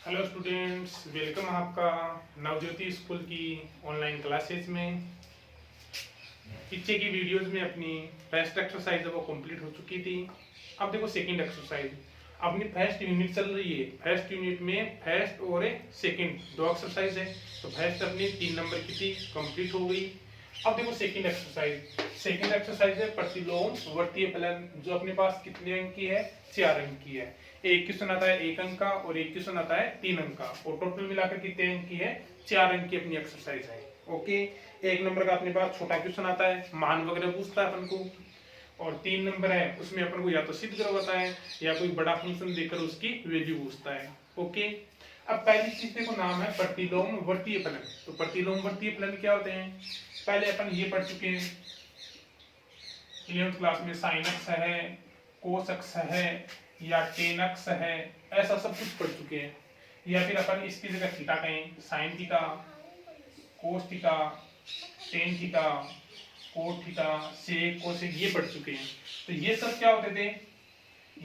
Hello students, welcome आपका Navjyoti school की online classes में। पीछे की वीडियोस में अपनी फर्स्ट एक्सरसाइज है वो कंप्लीट हो चुकी थी। अब देखो सेकंड एक्सरसाइज। अपनी फर्स्ट यूनिट चल रही है। फर्स्ट यूनिट में फर्स्ट और सेकंड दो एक्सरसाइज है। तो फर्स्ट अपनी 3 नंबर की थी, कंप्लीट हो गई। अब देखो सेकंड एक्सरसाइज। सेकंड एक्सरसाइज है प्रतिलोम वर्तीय फलन, जो अपने पास कितने अंक की है? 4 अंक की है। एक क्वेश्चन आता है 1 अंक का और एक क्वेश्चन आता है 3 अंक का, और टोटल मिलाकर कितने अंक की है? 4 अंक की अपनी एक्सरसाइज है। ओके। 1 नंबर का अपने पास छोटा क्वेश्चन आता है, मान वगैरह पूछता है अपन को, और 3 नंबर है उसमें अपन को या तो सिद्ध करवाता है या कोई बड़ा फंक्शन देकर उसकी वैल्यू पूछता है। ओके। अब पहली चीज देखो, नाम है प्रतिलोम वर्तीय फलन। तो प्रतिलोम वर्तीय फलन क्या होते हैं? पहले अपन ये पढ़ चुके हैं 11th क्लास में। साइन एक्स है, कोस एक्स है या टेन एक्स है, ऐसा सब कुछ पढ़ चुके हैं। या फिर अपन इसकी जगह थीटा कहें, sine theta, cos theta, tan theta, cot theta, sec, cosec, ये पढ़ चुके हैं। तो ये सब क्या होते थे?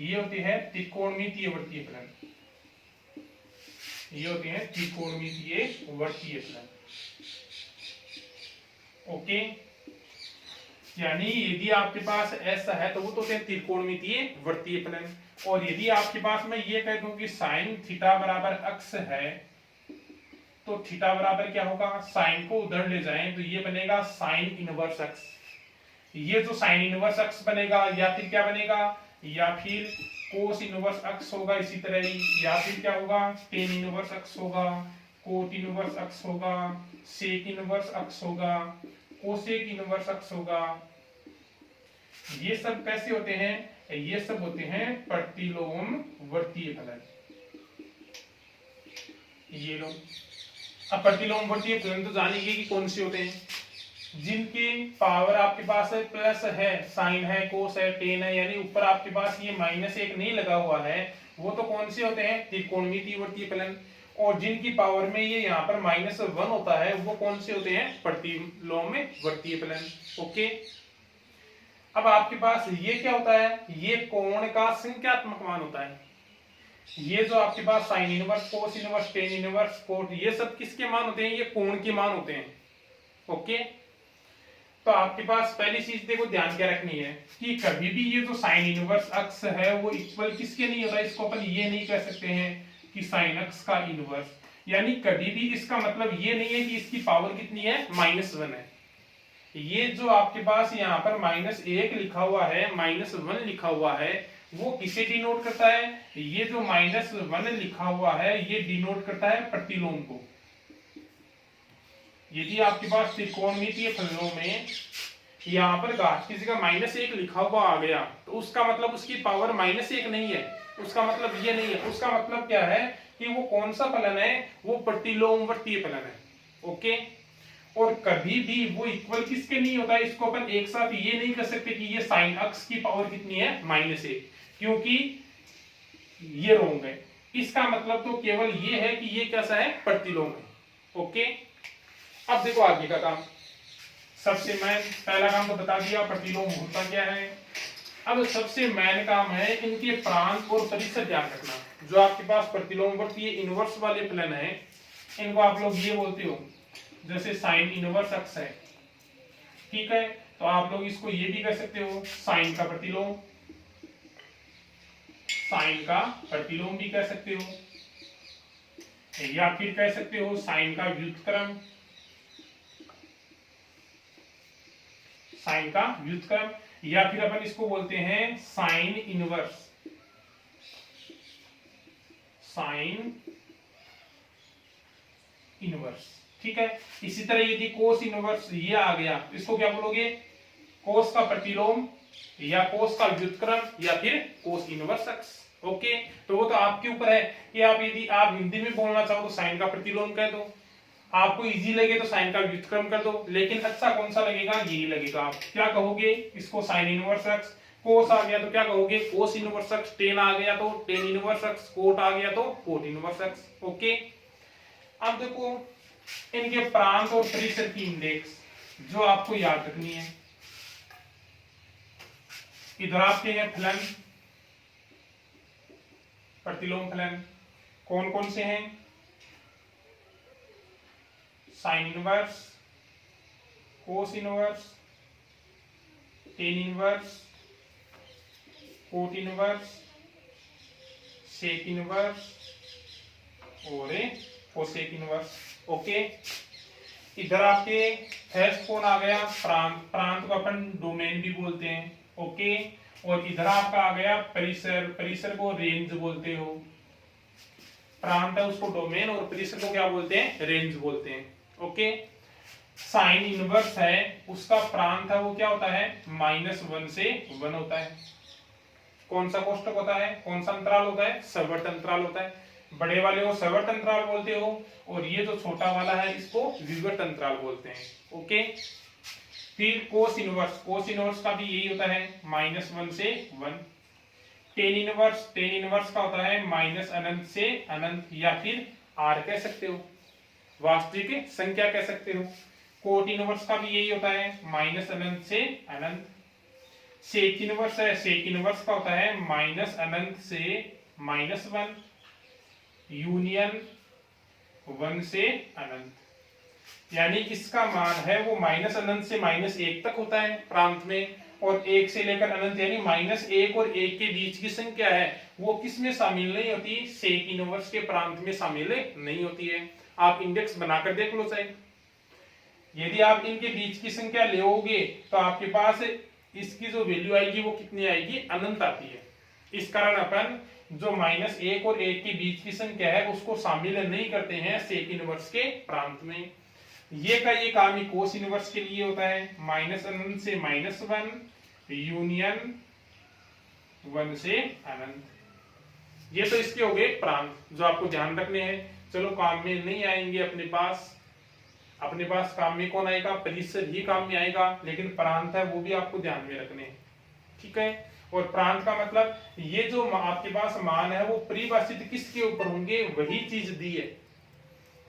ये होते हैं त्रिकोणमितीय वर्तीय फलन। ये होते हैं त्रिकोणमितीय वर्तीय फलन। ओके। यानी यदि आपके पास ऐसा है तो वो तो होते हैं त्रिकोणमितीय वर्तीय फलन। और यदि आपके पास मैं ये कह दूं कि साइन थीटा बराबर अक्स है, तो थीटा बराबर क्या होगा? साइन को उधर ले जाएं तो ये बनेगा साइन इनवर्स एक्स। ये जो साइन इनवर्स एक्स बनेगा, या फिर क्या बनेगा? या फिर कोस इनवर्स एक्स होगा इसी तरह ही, या फिर क्या होगा? टेन इनवर्स एक्स होगा, कोट इनवर्स एक्स होगा, सेक इनवर्स एक्स होगा, कोसेक इनवर्स एक्स होगा। ये सब कैसे होते हैं? ये सब होते हैं प्रतिलोम वर्तीय फलन। ये लो। अब प्रतिलोम वर्तीय फलन तो जानेंगे कि कौन से होते हैं। जिनके पावर आपके पास है प्लस है, साइन है, कोस है, टेन है, यानी ऊपर आपके पास ये -1 नहीं लगा हुआ है, वो तो कौन से होते हैं? त्रिकोणमितीय वर्तीय फलन। और जिनकी पावर में ये यहाँ पर -1 होता है, वो कौन से होते हैं? प्रतिलोम वर्तीय फलन। ओके। अब आपके पास ये क्या होता है? ये कोण का संख्यात्मक मान होता है। ये जो आपके पास sine inverse, cos inverse, tan inverse, cot, ये सब किसके मान होते हैं? ये कोण के मान होते हैं। ओके। तो आपके पास पहली चीज देखो ध्यान क्या रखनी है कि कभी भी ये जो साइन इनवर्स अक्स है वो इक्वल किसके नहीं होता? इसको अपन ये नहीं कह सकते हैं कि साइन अक्स का इनवर्स। यानी कभी भी इसका मतलब ये नहीं है कि इसकी पावर कितनी है? -1 है। ये जो आपके पास यहाँ पर -1 लिखा हुआ है, -1 लिखा हुआ है, वो किसे डिनोट करता है? ये जो -1 लिखा हुआ है ये डिनोट करता है प्रतिलोम को। यदि आपके पास त्रिकोणमितीय फलनों में यहाँ पर घात की जगह -1 लिखा हुआ आ गया, तो उसका मतलब उसकी पावर -1 नहीं है। उसका मतलब ये नहीं है। उसका मतलब क्या है कि वो कौन सा फलन है? वो प्रतिलोम वर्तीय फलन है। ओके। और कभी भी वो इक्वल किसके नहीं होता है? इसको अपन एक साथ ये नहीं कर सकते कि ये साइन अक्स की पावर कितनी है? -1, क्योंकि ये रोंग है। इसका मतलब तो केवल ये है कि ये कैसा है? प्रतिलोम है। ओके। अब देखो आगे का काम। सबसे मैन पहला काम तो बता दिया प्रतिलोम होता क्या है। अब सबसे मैन काम है इनके प्रांत और परिसर ध्यान रखना। जो आपके पास प्रतिलोम वर्तीय इनवर्स वाले फलन है, इनको आप लोग ये बोलते हो, जैसे साइन इनवर्स एक्स है, ठीक है, तो आप लोग इसको ये भी कह सकते हो साइन का प्रतिलोम। साइन का प्रतिलोम भी कह सकते हो, या फिर कह सकते हो साइन का व्युत्क्रम। साइन का व्युत्क्रम, या फिर अपन इसको बोलते हैं साइन इनवर्स। साइन इनवर्स, ठीक है। इसी तरह यदि कोस इनवर्स ये आ गया, इसको क्या बोलोगे? कोस का प्रतिलोम या कोस का व्युत्क्रम या फिर कोस इनवर्स एक्स। ओके। तो वो तो आपके ऊपर है कि आप यदि आप हिंदी में बोलना चाहो तो साइन का प्रतिलोम कह दो, आपको इजी लगे तो साइन का व्युत्क्रम कर दो, लेकिन अच्छा कौन सा लगेगा? यही लगेगा। आप क्या कहोगे? इसको साइन इनवर्स एक्स। कोस आ गया तो क्या कहोगे? कोस इनवर्स एक्स। टेन आ गया तो टेन इनवर्स एक्स। कोट आ गया तो कोट इनवर्स एक्स। ओके। अब देखो इनके प्रांत और परिसर की इंडेक्स जो आपको याद रखनी है। इधर आपके हैं फलन, प्रतिलोम फलन, कौन कौन से हैं? Sine inverse, cos inverse, tan inverse, cot inverse, sec inverse और कोसेक इनवर्स। ओके, इधर आपके फर्स्ट कौन आ गया? प्रांत। प्रांत को अपन डोमेन भी बोलते हैं। ओके, और इधर आपका आ गया परिसर। परिसर को रेंज बोलते हो। प्रांत है उसको डोमेन और परिसर को क्या बोलते हैं? रेंज बोलते हैं। ओके, साइन इनवर्स है उसका प्रांत है वो क्या होता है? -1 से 1 होता है। कौन सा कोष्टक होता है? कौन सा अंतराल होता है? सवर्त अंतराल होता है। बड़े वाले को सवर्त अंतराल बोलते हो और ये जो छोटा वाला है इसको विवर्त अंतराल बोलते हैं। ओके, फिर कोस इनवर्स। कोस इनवर्स का भी यही होता है -1 से 1। Tan inverse. टेन इनवर्स का होता है -अनंत से अनंत या फिर r कह सकते हो, वास्तविक संख्या कह सकते हो। कोट इनवर्स का भी यही होता है -अनंत से अनंत। सेक इनवर्स है। सेक इनवर्स का होता है -अनंत से -1 यूनियन 1 से अनंत। यानी इसका मान है वो -अनंत से -1 तक होता है प्रांत में, और 1 से लेकर अनंत यानी -1 और 1 के बीच की संख्या है वो किस में शामिल नहीं होती? सेक इनवर्स के प्रांत में शामिल नहीं होती है। आप इंडेक्स बनाकर देख लो चाहे। यदि आप इनके बीच की संख्या लेओगे तो आपके पास इसकी जो वैल्यू आएगी वो कितनी आएगी? अनंत आती है। इस कारण अपन जो -1 और 1 के बीच की संख्या है उसको शामिल नहीं करते हैं सेक इनवर्स के प्रांत में। ये का ये काम ही कोस इनवर्स के लिए होता है -अनंत से -1 यूनियन 1 से अनंत। ये तो इसके हो गए प्रांत जो आपको ध्यान रखने हैं। चलो काम में नहीं आएंगे अपने पास काम में कौन आएगा? परिसर ही काम में आएगा, लेकिन प्रांत है वो भी आपको ध्यान में रखने हैं। ठीक है, और प्रांत का मतलब ये जो आपके पास मान है वो परिभाषित किसके ऊपर होंगे? वही चीज दी है।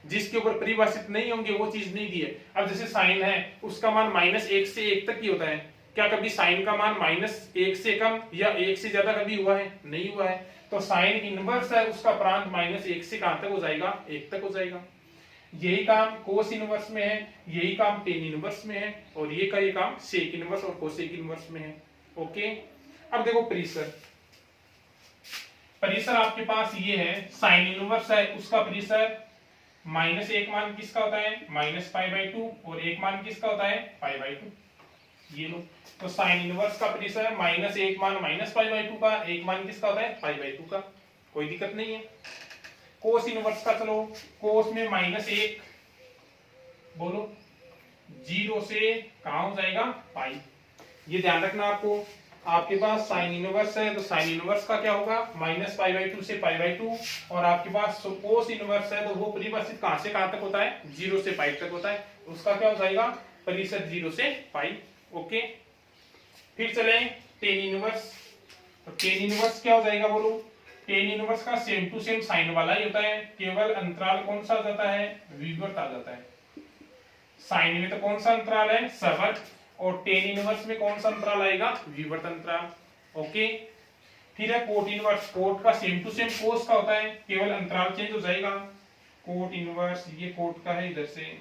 जिसके ऊपर परिभाषित नहीं होंगे वो चीज नहीं दी है। अब जैसे साइन है उसका मान -1 से 1 तक ही होता है। क्या कभी साइन का मान -1 से कम या 1 से ज्यादा कभी हुआ है? नहीं हुआ है। तो साइन इनवर्स है उसका प्रांत -1 से कहां तक हो जाएगा? 1 तक हो जाएगा। यही काम कोस इनवर्स में है, यही काम टेन इनवर्स में है, और ये काम सेक इनवर्स और कोसेक इनवर्स में है। ओके, अब देखो परिसर। परिसर आपके पास ये है साइन इनवर्स है उसका परिसर -1 मान किसका होता है? -π/2 और 1 मान किसका होता है? π/2। ये लो, तो साइन इनवर्स का परिसर -1 मान -π/2 का, 1 मान किसका होता है? π/2 का। कोई दिक्कत नहीं है। कोस इनवर्स का चलो, कोस में -1 बोलो 0 से कहां हो जाएगा? पाई। ये ध्यान रखना आपको। आपके पास साइन इनवर्स है तो साइन इनवर्स का क्या होगा? -π/2 से π/2, और आपके पास कोस इनवर्स है तो वो परिभाषित कहां से कहां तक होता है? 0 से पाई तक होता है। उसका क्या हो जाएगा? परिसर 0 से पाई। ओके, फिर चले टेन इनवर्स। तो टेन इनवर्स क्या हो जाएगा बोलो? टेन इनवर्स का सेम टू सेम साइन वाला ही होता है, केवल अंतराल कौन सा आ जाता है? विवर्त आ जाता है। साइन में तो कौन सा अंतराल है? सवर्त, और टेन इनवर्स में कौन सा अंतराल आएगा? विवर्त अंतराल। ओके, फिर है कोट इनवर्स। कोट का सेम टू सेम कोस का होता है, केवल अंतराल चेंज हो जाएगा। कोट इनवर्स ये कोट का है इधर से,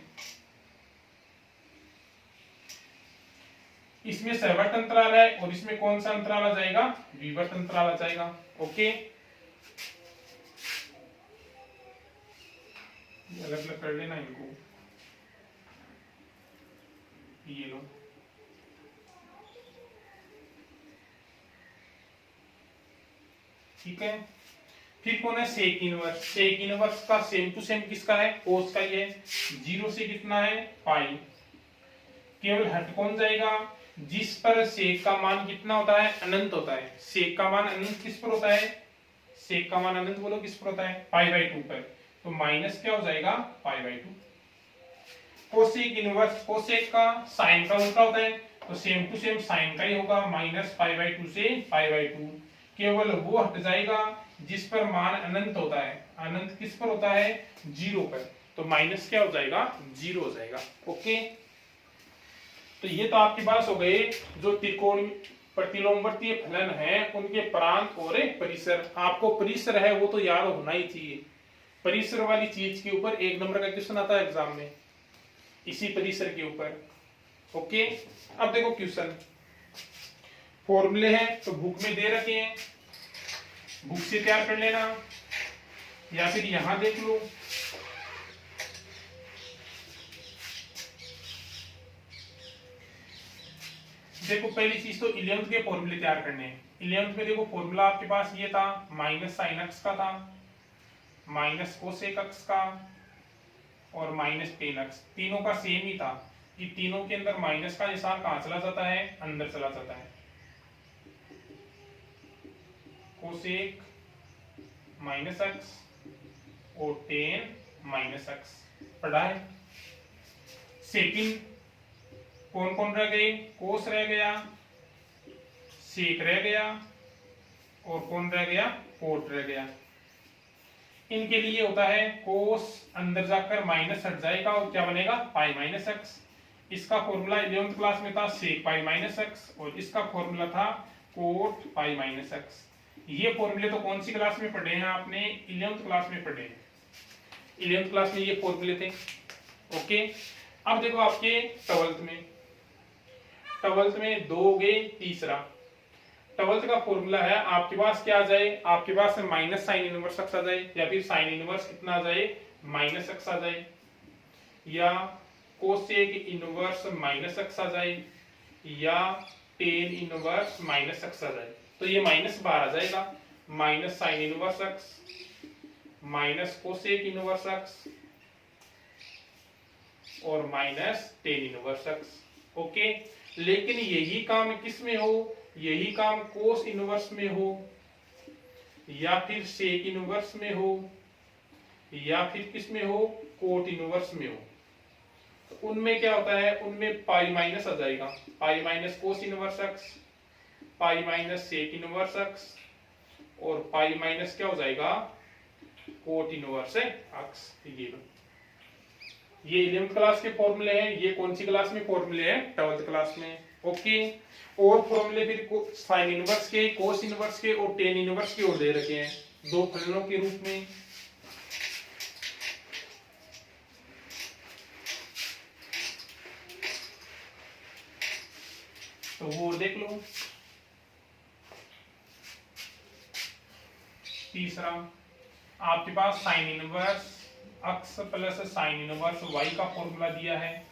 इसमें सवर्त अंतराल है और इसमें कौन सा अंतराल आ जाएगा? विवर्त अंतराल आ जाएगा। ओके, अलग अलग कर लेना इनको। ये लो, ठीक है। फिर कौन है? Sec inverse. सेक इनवर्स का सेम टू सेम किसका है? कोस का ही है। 0 से कितना है? पाई। केवल हट कौन जाएगा? जिस पर सेक का मान कितना होता है? अनंत होता है। सेक का मान अनंत किस पर होता है? सेक का मान अनंत बोलो किस पर होता है? π/2 पर। तो माइनस क्या हो जाएगा? π/2। कोसेक इनवर्स, कोसेक का साइन का उल्टा होता है तो सेम टू सेम साइन का ही होगा, -π/2 से π/2। केवल वो हट जाएगा जिस पर मान अनंत होता है। अनंत किस पर होता है? 0 पर। तो माइनस क्या हो जाएगा? 0 हो जाएगा। ओके, तो ये तो आपके पास हो गए जो त्रिकोण प्रतिलोमवर्तीय फलन है उनके प्रांत और परिसर। आपको परिसर है वो तो याद होना ही चाहिए। परिसर वाली चीज के ऊपर 1 नंबर का क्वेश्चन आता है एग्जाम में, इसी परिसर के ऊपर। ओके, अब देखो क्वेश्चन, फॉर्मूले हैं तो बुक में दे रखे हैं, बुक से तैयार कर लेना या फिर यहां देख लो। देखो पहली चीज तो 11th के फॉर्मूले तैयार करने हैं। 11th में देखो फॉर्मूला आपके पास ये था, माइनस साइन एक्स का था, माइनस कोसेक एक्स का और माइनस टेन एक्स, तीनों का सेम ही था कि तीनों के अंदर माइनस का निशान कहां चला जाता है, अंदर चला जाता है। कोसेक माइनस एक्स और टेन माइनस एक्स पढ़ा है। सेकंड कौन कौन रह गए, कोस रह गया, सेक रह गया और कौन रह गया, कोट रह गया। इनके लिए होता है कोस अंदर जाकर माइनस हट जाएगा और क्या बनेगा, पाई माइनस एक्स। इसका फॉर्मूला 11th क्लास में था सेक पाई माइनस एक्स और इसका फॉर्मूला था कोट पाई माइनस एक्स। ये फॉर्मूले तो कौन सी क्लास में पढ़े हैं आपने, 11th क्लास में पढ़े हैं। 11th क्लास में ये फॉर्मूले थे। ओके, अब देखो आपके 12th में 2 हो गए, तीसरा 12th का फॉर्मूला है आपके पास क्या आ जाए, आपके पास माइनस साइन इनवर्स एक्स आ जाए या फिर साइन इनवर्स कितना आ जाए, माइनस एक्स आ जाए, या कोसेक इनवर्स माइनस एक्स आ जाए, या टेन इनवर्स माइनस एक्स आ जाए। तो ये माइनस बाहर आ जाएगा, minus sine inverse x minus cosec inverse x और minus tan inverse x. Okay, लेकिन यही काम किस में हो, यही काम कोस इनवर्स में हो या फिर सेक इनवर्स में हो या फिर किस में हो, कोट इनवर्स में हो। तो उनमें क्या होता है, उनमें पाई माइनस आ जाएगा, pi minus cos inverse x, pi minus sec inverse x और पाई माइनस क्या हो जाएगा, कोट इनवर्स एक्स। ये 11th क्लास के फॉर्मूले हैं। ये कौन सी क्लास में फॉर्मूले हैं, 12th क्लास में। ओके, और फॉर्मूले फिर साइन इनवर्स के, कोस इनवर्स के और टेन इनवर्स के और दे रखे हैं, दो फलनों के रूप में। तो वो देख लो। तीसरा आपके पास sine inverse x plus sine inverse y का फॉर्मूला दिया है।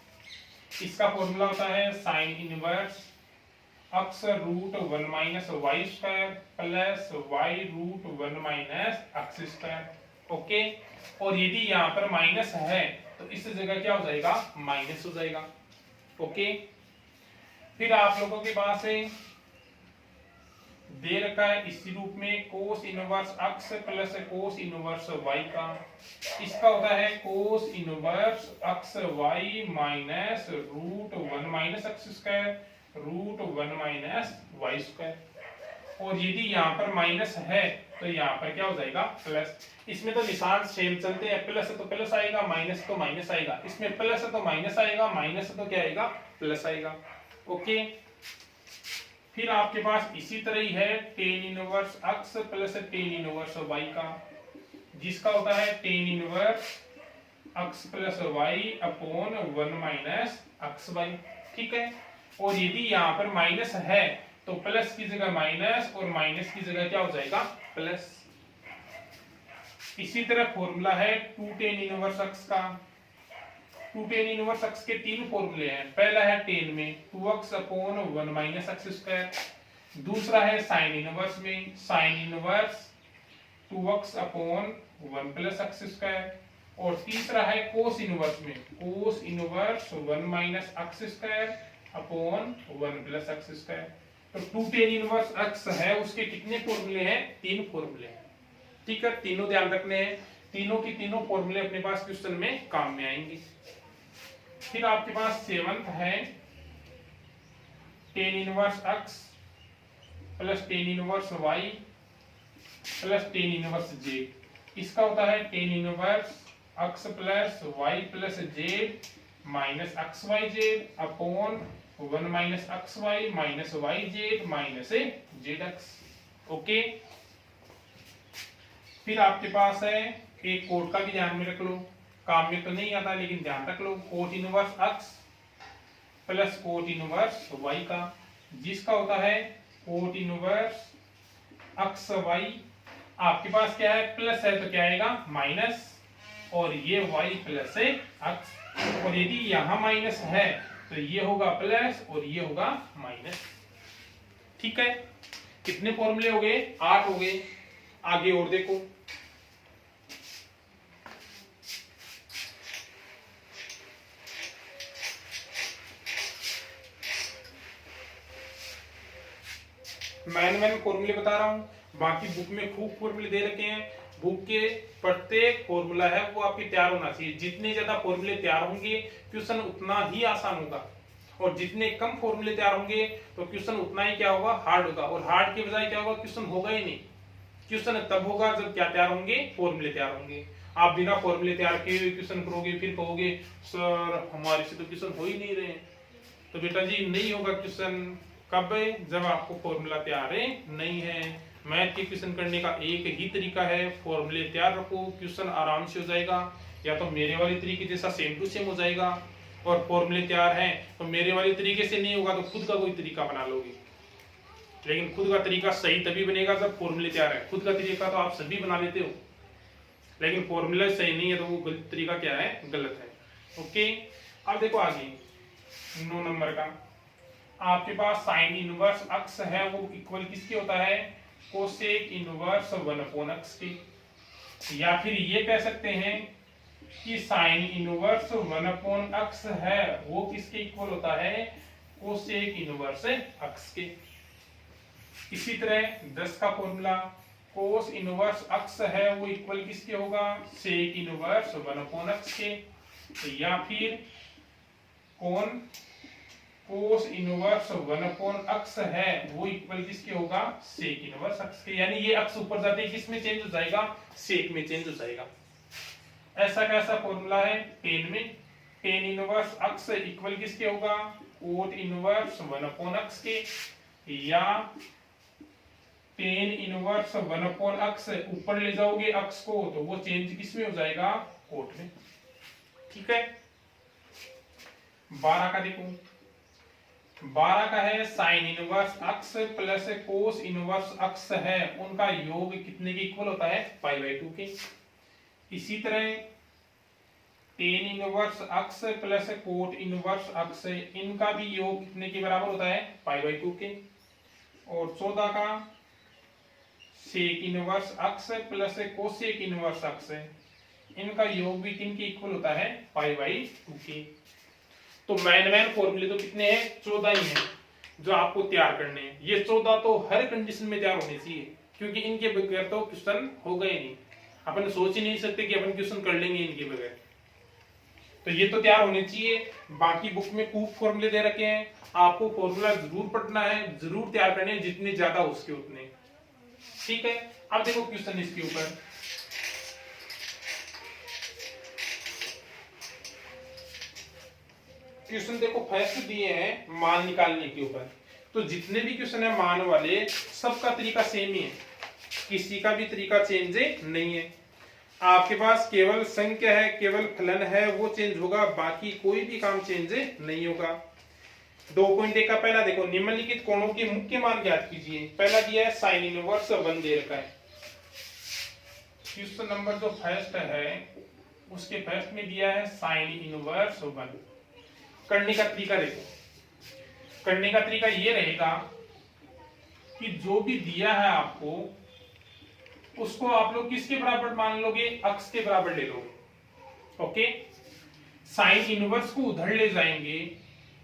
इसका फॉर्मूला होता है sine inverse x root 1 minus y square plus y root 1 minus x square. Okay, और यदि यहाँ पर माइनस है तो इस जगह क्या हो जाएगा, माइनस हो जाएगा। ओके, फिर आप लोगों के पास है दे रखा है इसी रूप में cos inverse x plus cos inverse y का। इसका होता है cos inverse x y minus root 1 minus x square root 1 minus y square. और यदि यहाँ पर माइनस है तो यहाँ पर क्या हो जाएगा, प्लस। इसमें तो निशान सेम चलते हैं, प्लस है तो प्लस आएगा, माइनस तो माइनस आएगा। इसमें प्लस है तो माइनस आएगा, माइनस है तो क्या आएगा, प्लस आएगा। ओके, फिर आपके पास इसी तरह ही है tan inverse x plus tan inverse y का, जिसका होता है tan inverse x plus y upon 1 minus x y. ठीक है, और यदि यहाँ पर माइनस है तो प्लस की जगह माइनस और माइनस की जगह क्या हो जाएगा, प्लस। इसी तरह फॉर्मूला है 2 टेन इनवर्स एक्स का। 2 टेन इनवर्स एक्स के 3 फॉर्मूले हैं। पहला है टेन में 2x upon 1 minus x square. दूसरा है साइन इनवर्स में sine inverse 2x upon 1 plus x square. और तीसरा है कोस इनवर्स में cos inverse 1 minus x square upon 1 plus x square. तो 2 टेन इनवर्स एक्स है, उसके कितने फॉर्मूले हैं, 3 फॉर्मूले हैं। ठीक है, तीनों ध्यान रखने हैं, तीनों की तीनों फॉर्मूले अपने पास क्वेश्चन में काम में आएंगे। फिर आपके पास 7th है tan inverse x plus tan inverse y plus tan inverse z. इसका होता है tan inverse x plus y plus z minus x y z upon 1 minus x y minus y z minus z x. Okay, फिर आपके पास है एक coat का भी ध्यान में रख लो, काम में तो नहीं आता लेकिन ध्यान रख लो, cot inverse x plus cot inverse y का, जिसका होता है कोट इनवर्स x y, आपके पास क्या है प्लस है तो क्या आएगा माइनस, और ये y प्लस है x, और यदि यहां माइनस है तो ये होगा प्लस और ये होगा माइनस। ठीक है, कितने फॉर्मूले हो गए? 8 हो गए। आगे और देखो, मैंने फॉर्मूले बता रहा हूं, बाकी बुक में खूब फॉर्मूले दे रखे हैं। बुक के प्रत्येक फॉर्मूला है वो आपके तैयार होना चाहिए। जितने ज्यादा फॉर्मूले तैयार होंगे क्वेश्चन उतना ही आसान होगा, और जितने कम फॉर्मूले तैयार होंगे तो क्वेश्चन उतना ही क्या होगा, हार्ड होगा। और हार्ड के बजाय क्या होगा, क्वेश्चन होगा ही नहीं। क्वेश्चन तब होगा जब क्या तैयार होंगे, फॉर्मूले तैयार होंगे। आप बिना फॉर्मूले तैयार किए हुए क्वेश्चन करोगे, फिर कहोगे सर हमारे से तो क्वेश्चन हो ही नहीं रहे। तो बेटा जी नहीं होगा क्वेश्चन, कब? जब आपको फॉर्मूला तैयार है नहीं है। मैथ के क्वेश्चन करने का एक ही तरीका है, फॉर्मूले तैयार रखो, क्वेश्चन आराम से हो जाएगा। या तो मेरे वाले तरीके जैसा सेम टू सेम हो जाएगा, और फॉर्मूले तैयार हैं तो मेरे वाले तरीके से नहीं होगा तो खुद का कोई तरीका बना लोगे। लेकिन खुद का तरीका सही तभी बनेगा जब फॉर्मूले तैयार है। खुद का तरीका तो आप सभी बना लेते हो, लेकिन फॉर्मूला सही नहीं है तो वो तरीका क्या है, गलत है। ओके, अब देखो आगे 9 नंबर का, आपके पास साइन इनवर्स x है वो इक्वल किसके होता है, कोसेक इनवर्स 1/x के। या फिर ये कह सकते हैं कि साइन इनवर्स 1/x है वो किसके इक्वल होता है, कोसेक इनवर्स x के। इसी तरह 10 का फॉर्मूला, कोस इनवर्स x है वो इक्वल किसके होगा, सेक इनवर्स 1/x के। या फिर कौन कोस इनवर्स 1/x है वो इक्वल किसके होगा, सेक इनवर्स x के। यानी ये x ऊपर जाते ही किसमें चेंज हो जाएगा, सेक में चेंज हो जाएगा। ऐसा कैसा फॉर्मूला है टेन में, टेन इनवर्स x इक्वल किसके होगा, कोट इनवर्स 1/x के। या टेन इनवर्स 1/x ऊपर ले जाओगे x को तो वो चेंज किसमें हो जाएगा, कोट में। ठीक है, 12 का देखो, 12 का है sine inverse x plus cos inverse x है, उनका योग कितने के इक्वल होता है, π/2 के। इसी तरह tan inverse x plus cot inverse x, इनका भी योग कितने के बराबर होता है, π/2 के। और 14 का sec inverse x plus cosec inverse x, इनका योग भी किन के इक्वल होता है, π/2 के। तो मैन फॉर्मूले तो कितने हैं, 14 ही हैं जो आपको तैयार करने हैं। ये 14 तो हर कंडीशन में तैयार होने चाहिए, क्योंकि इनके बगैर तो क्वेश्चन होगा ही नहीं। अपन सोच ही नहीं सकते कि अपन क्वेश्चन कर लेंगे इनके बगैर। तो ये तो तैयार होने चाहिए। बाकी बुक में खूब फॉर्मूले दे रखे हैं, आपको फॉर्मूला जरूर पढ़ना है, जरूर तैयार करने हैं, जितने ज्यादा हो सके उतने। ठीक है, अब देखो क्वेश्चन इसके ऊपर, क्वेश्चन देखो फर्स्ट दिए हैं मान निकालने के ऊपर। तो जितने भी क्वेश्चन है मान वाले, सबका तरीका सेम ही है, किसी का भी तरीका चेंज नहीं है। आपके पास केवल संख्या है, केवल फलन है वो चेंज होगा, बाकी कोई भी काम चेंज नहीं होगा। 2.1 का पहला देखो, निम्नलिखित कोणों के मुख्य मान ज्ञात कीजिए। पहला दिया है साइन इनवर्स 1 दे रखा है। क्वेश्चन नंबर जो फर्स्ट है उसके फर्स्ट में दिया है साइन इनवर्स 1। करने का तरीका देखो, करने का तरीका ये रहेगा कि जो भी दिया है आपको उसको आप लोग किसके बराबर मान लोगे, x के बराबर ले लोगे। ओके, साइन इनवर्स को उधर ले जाएंगे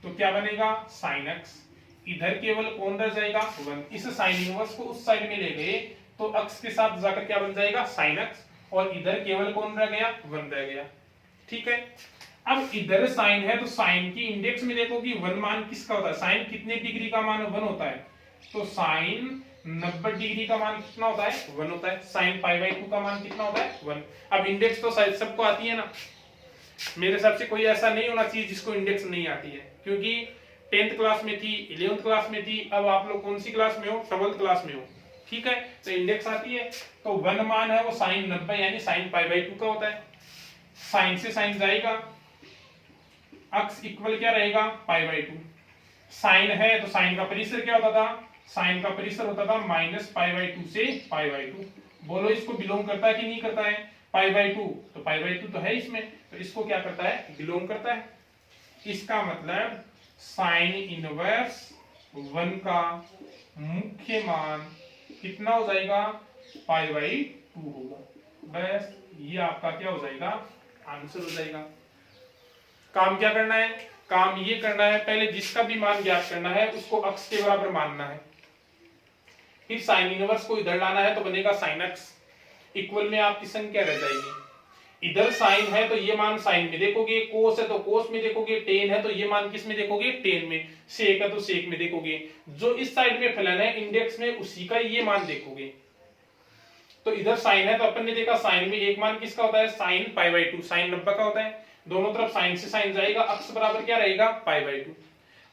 तो क्या बनेगा, साइन x। इधर केवल कौन रह जाएगा, 1। इस साइन इनवर्स को उस साइड में ले गए तो x के साथ जाकर क्या बन जाएगा, साइन x, और इधर केवल कौन रह गया, 1 रह गया। ठीक है, अब इधर साइन है तो साइन की इंडेक्स में देखो कि 1 मान किसका होता है, साइन कितने डिग्री का मान 1 होता है, तो साइन 90 डिग्री का मान कितना होता है, 1 होता है। साइन π/2 का मान कितना होता है, 1। अब इंडेक्स तो शायद सबको आती है ना, मेरे हिसाब से कोई ऐसा नहीं होना चाहिए जिसको इंडेक्स नहीं आती है, क्योंकि 10th क्लास में थी, 11th क्लास में थी, अब आप लोग कौन सी क्लास में हो, 12th क्लास में हो। ठीक है, तो इंडेक्स आती है, तो 1 मान है वो साइन 90 यानी साइन π/2 का होता है। साइन से साइन जाएगा, अक्स इक्वल क्या रहेगा π/2। साइन है तो साइन का परिसर क्या होता था, साइन का परिसर होता था -π/2 से π/2। बोलो इसको बिलोंग करता है कि नहीं करता है, π/2 तो π/2 तो है इसमें, तो इसको क्या करता है, बिलोंग करता है। इसका मतलब साइन इनवर्स 1 का मुख्य मान कितना हो जाएगा, π/2 होगा। बस ये आपका क्या हो जाएगा, आंसर हो जाएगा। काम क्या करना है, काम ये करना है, पहले जिसका भी मान ज्ञात करना है उसको अक्स के बराबर मानना है, फिर साइन इनवर्स को इधर लाना है तो बनेगा साइन एक्स, इक्वल में आपकी संख्या रह जाएगी। इधर साइन है तो ये मान साइन में देखोगे, कोस है तो कोस में देखोगे, टेन है तो ये मान किस में देखोगे, टेन में, सेक है तो सेक में देखोगे। जो इस साइड में फलन है इंडेक्स में उसी का ये मान देखोगे। तो इधर साइन है तो अपन ने देखा साइन में एक मान किसका होता है, साइन π/2, साइन 90 का होता है। दोनों तरफ साइन से साइन जाएगा, अक्स बराबर क्या रहेगा, π/2।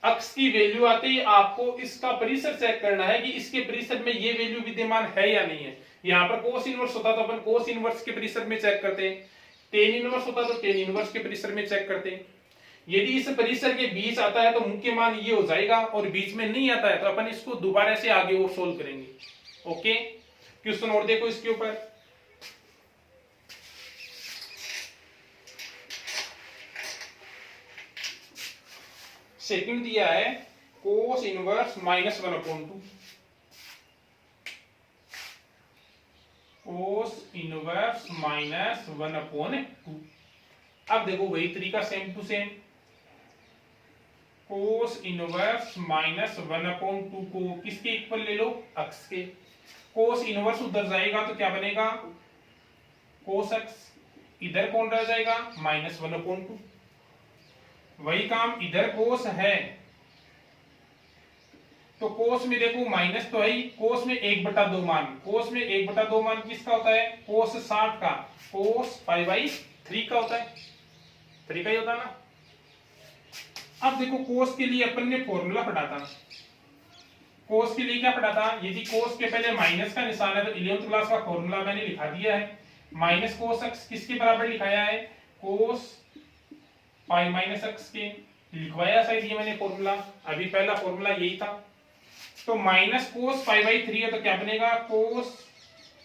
अक्स की वैल्यू आते ही आपको इसका परिसर चेक करना है कि इसके परिसर में ये वैल्यू विद्यमान है या नहीं है। यहाँ पर कोस इनवर्स होता तो अपन कोस इनवर्स के परिसर में चेक करते हैं, टेन इनवर्स होता तो टेन इनवर्स के परिसर में चेक करते हैं। यदि इस परिसर के बीच आता है तो मुख्य मान ये हो जाएगा, और बीच में नहीं आता है तो अपन इसको दोबारा से आगे और सोल्व करेंगे। ओके, क्वेश्चन और देखो इसके ऊपर। सेकंड दिया है कोस इनवर्स -1/2, कोस इनवर्स -1/2। अब देखो वही तरीका same to same, cos inverse -1/2 को किसके इक्वल ले लो, अक्स के। कोस इनवर्स उधर जाएगा तो क्या बनेगा, कोस एक्स, इधर कौन रह जाएगा, -1/2। वही काम इधर कोस है तो कोस में देखो माइनस तो है ही, कोस में 1/2 मान, कोस में 1/2 मान किसका होता है, कोस 60 का, कोस π/3 का होता है, 3 का ही होता है ना। अब देखो कोस के लिए अपन ने फॉर्मूला पढ़ा था, कोस के लिए क्या पढ़ा था, यदि कोस के पहले माइनस का निशान है तो 11th क्लास का फॉर्मूला मैंने लिखा दिया है, माइनस कोस एक्स किसके बराबर लिखाया है, कोस π-x के लिखवाया शायद ये मैंने फॉर्मूला, अभी पहला फॉर्मूला यही था। तो माइनस कोस π/3 है तो क्या बनेगा, कोस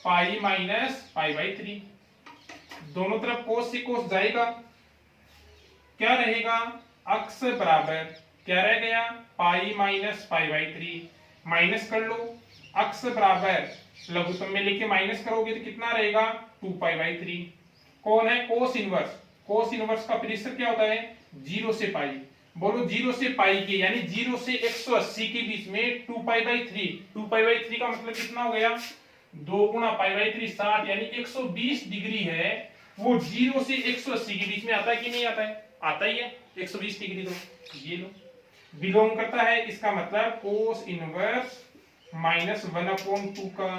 π-π/3। दोनों तरफ कोस से कोस जाएगा, क्या रहेगा, अक्स बराबर क्या रह गया, π-π/3, माइनस कर लो, अक्स बराबर लघुत्तम में लेके माइनस करोगे तो कितना रहेगा, 2π/3। कौन है, कोस इनवर्स, कोस इनवर्स का परिसर क्या होता है, 0 से पाई। बोलो 0 से पाई के यानी 0 से 180 के बीच में 2π/3, 2π/3 का मतलब कितना हो गया, 2 गुणा π/3 60 यानी 120 डिग्री है, वो 0 से 180 के बीच में आता है कि नहीं आता है, आता ही है 120 डिग्री। तो ये लो बिलोंग करता है, इसका मतलब कोस इनवर्स -1/2 का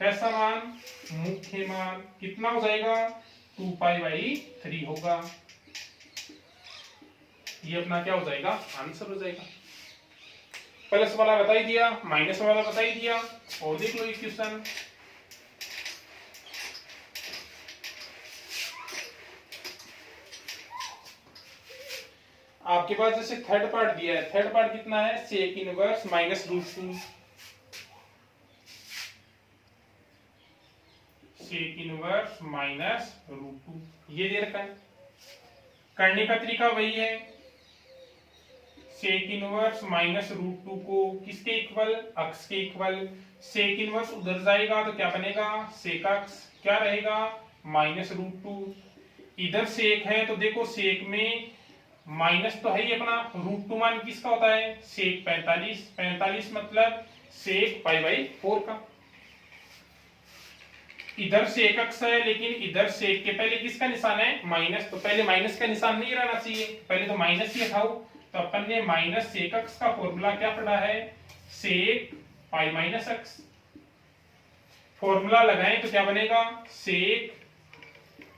कैसा मान, मुख्य मान कितना हो जाएगा, 2π/3 होगा। ये अपना क्या हो जाएगा, आंसर हो जाएगा। प्लस वाला बता ही दिया, माइनस वाला बता ही दिया, और देख लो ये क्वेश्चन। आपके पास जैसे थर्ड पार्ट दिया है, थर्ड पार्ट कितना है, सेक इनवर्स -√2, सेक इनवर्स -√2 ये दे रखा है। करने का तरीका वही है, सेक इनवर्स -√2 को किसके इक्वल, अक्स के इक्वल। सेक इनवर्स उधर जाएगा तो क्या बनेगा, सेक अक्स क्या रहेगा, -√2। इधर सेक है तो देखो सेक में माइनस तो है ही अपना, √2 मान किसका होता है, सेक 45, 45 मतलब सेक π/4 का। इधर सेक अक्स है लेकिन इधर सेक के पहले किसका निशान है, माइनस, तो पहले माइनस का निशान नहीं रहना चाहिए, पहले तो माइनस ही हटाओ। तो अपन ने माइनस सेक अक्स का फॉर्मूला क्या पढ़ा है, सेक π-x। फॉर्मूला लगाएं तो क्या बनेगा, सेक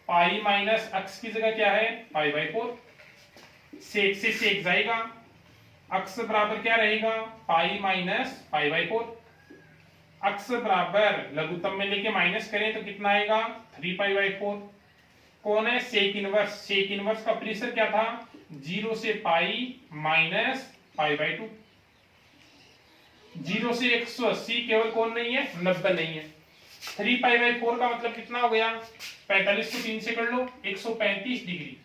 π-x की जगह क्या है, π/4। सेक से सेक जाएगा, अक्स बराबर क्या रहेगा, π - π/4। अक्स बराबर लघुत्तम में लेके माइनस करें तो कितना आएगा 3π/4। कौन है सेक इनवर्स, सेक इनवर्स का प्रीसर क्या था 0 से पाई माइनस π/2। 0 से 180 केवल कौन नहीं है 90 नहीं है। 3π/4 का मतलब कितना हो गया 45 को 3 से कर लो 135 डिग्री।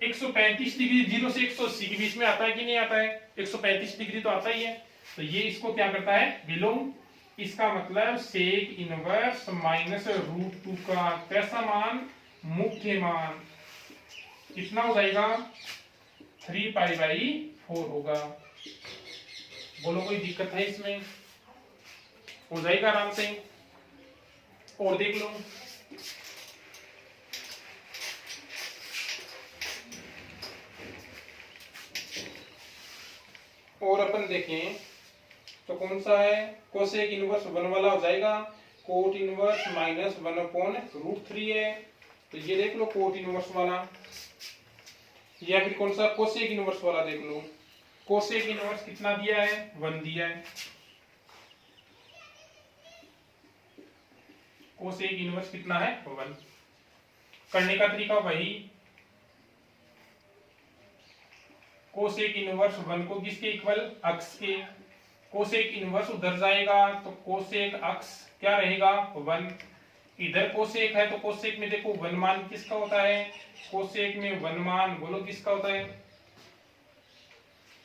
135 डिग्री 0 से 180 के बीच में आता है कि नहीं आता है 135 डिग्री तो आता ही है। तो ये इसको क्या करता है बिलोंग। इसका मतलब सेक इनवर्स माइनस √2 का कैसा मान मुख्य मान कितना हो जाएगा 3π/4 होगा। बोलो कोई दिक्कत है इसमें, हो जाएगा आराम से। और देख लो और अपन देखें तो कौन सा है कोसेक इनवर्स 1 वाला हो जाएगा कोट इनवर्स माइनस 1/√3 है। तो ये देख लो कोट इनवर्स वाला, या फिर कौन सा कोसेक इनवर्स वाला देख लो। कोसेक इनवर्स कितना दिया है 1 दिया है। कोसेक इनवर्स कितना है 1। करने का तरीका वही, कोसेक इनवर्स 1 को किसके इक्वल अक्स के। कोसेक इनवर्स उधर जाएगा तो कोसेक अक्स क्या रहेगा 1। इधर कोसेक है तो कोसेक में देखो 1 मान किसका होता है, कोसेक में 1 मान बोलो किसका होता है,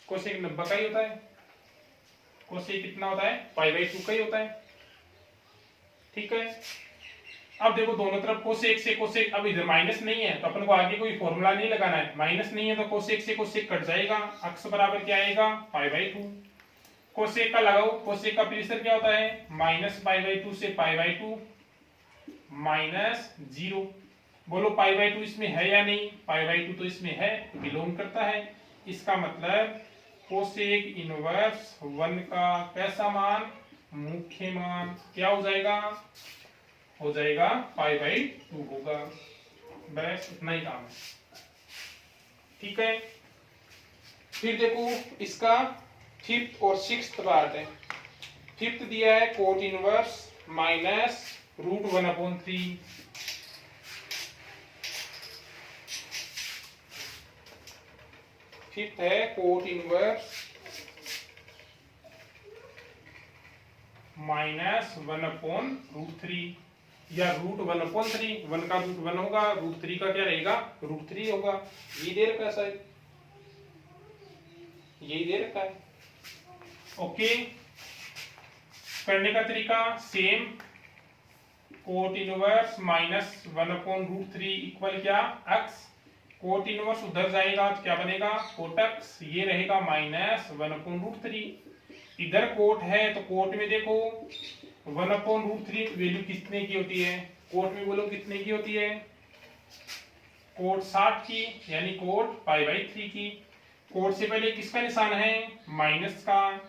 कोसेक 90 का ही होता है। कोसेक कितना होता है π/2 का ही होता है। ठीक है, अब देखो दोनों तरफ कोसेक से कोसेक, अब इधर माइनस नहीं है तो अपन को आगे कोई फॉर्मूला नहीं लगाना है। माइनस नहीं है तो कोसेक से कोसेक कट जाएगा, अक्स बराबर क्या आएगा π/2। कोसेक का लगाओ, कोसेक का प्रीसर क्या होता है माइनस π/2 से π/2 माइनस 0। बोलो π/2 इसमें है या नहीं, π/2 तो इसमें है, बिलोंग करता है। इसका मतलब कोसेक इनवर्स 1 का कैसा मान मुख्य मान क्या हो जाएगा, हो जाएगा π/2 होगा। बस इतना ही काम है। ठीक है, फिर देखो इसका 5th और 6th पार्ट है। 5th दिया है कोट इनवर्स माइनस √1/3। फिफ्थ है कोट इनवर्स माइनस 1/√3 या √1/3। 1 का रूट 1 होगा, √3 का क्या रहेगा √3 होगा। ये दे रखा है शायद, यही दे रखा है। ओके, करने का तरीका same, cot inverse minus 1/√3 equal क्या अक्स। कोट इनवर्स उधर जाएगा तो क्या बनेगा कोट अक्स, ये रहेगा माइनस 1/√3। इधर कोट है तो कोट में देखो 1/√3 वैल्यू कितने की होती है, कोट में बोलो कितने की होती है, कोट 60 की, यानी कोट π/3 की। कोट से पहले किसका निशान है माइनस का,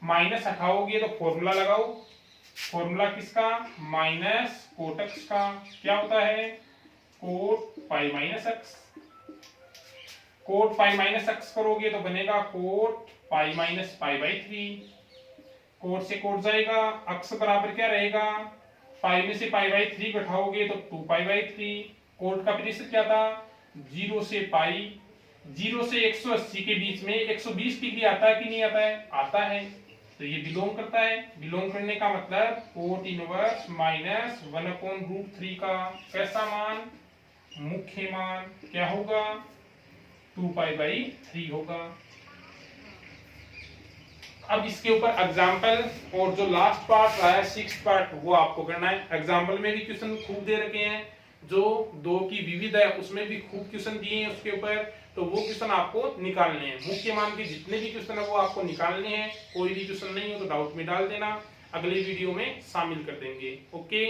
माइनस हटाओगे तो फॉर्मूला लगाओ। फॉर्मूला किसका माइनस कोट एक्स का, क्या होता है कोट π-x। कोट π-x करोगे तो बनेगा कोट π-π/3। कोट से कोट जाएगा, अक्स बराबर क्या रहेगा, पाई में से π/3 घटाओगे तो 2π/3। कोट का प्रीसेट क्या था 0 से पाई, 0 से 180 के बीच में 120 डिग्री आता है कि नहीं आता है, आता है। तो ये बिलोंग करता है। बिलोंग करने का मतलब कोट इनवर्स माइनस 1/√3 का कैसा मान मुख्य मान क्या होगा 2π/3 होगा। अब इसके ऊपर एग्जाम्पल और जो लास्ट पार्ट रहा है 6th पार्ट वो आपको करना है। एग्जाम्पल में भी क्वेश्चन खूब दे रखे हैं, जो 2 की विविध है उसमें भी खूब क्वेश्चन दिए हैं उसके ऊपर, तो वो क्वेश्चन आपको निकालने हैं। मुख्य मान के जितने भी क्वेश्चन है वो आपको निकालने हैं। कोई भी क्वेश्चन नहीं हो तो डाउट में डाल देना, अगले वीडियो में शामिल कर देंगे। ओके।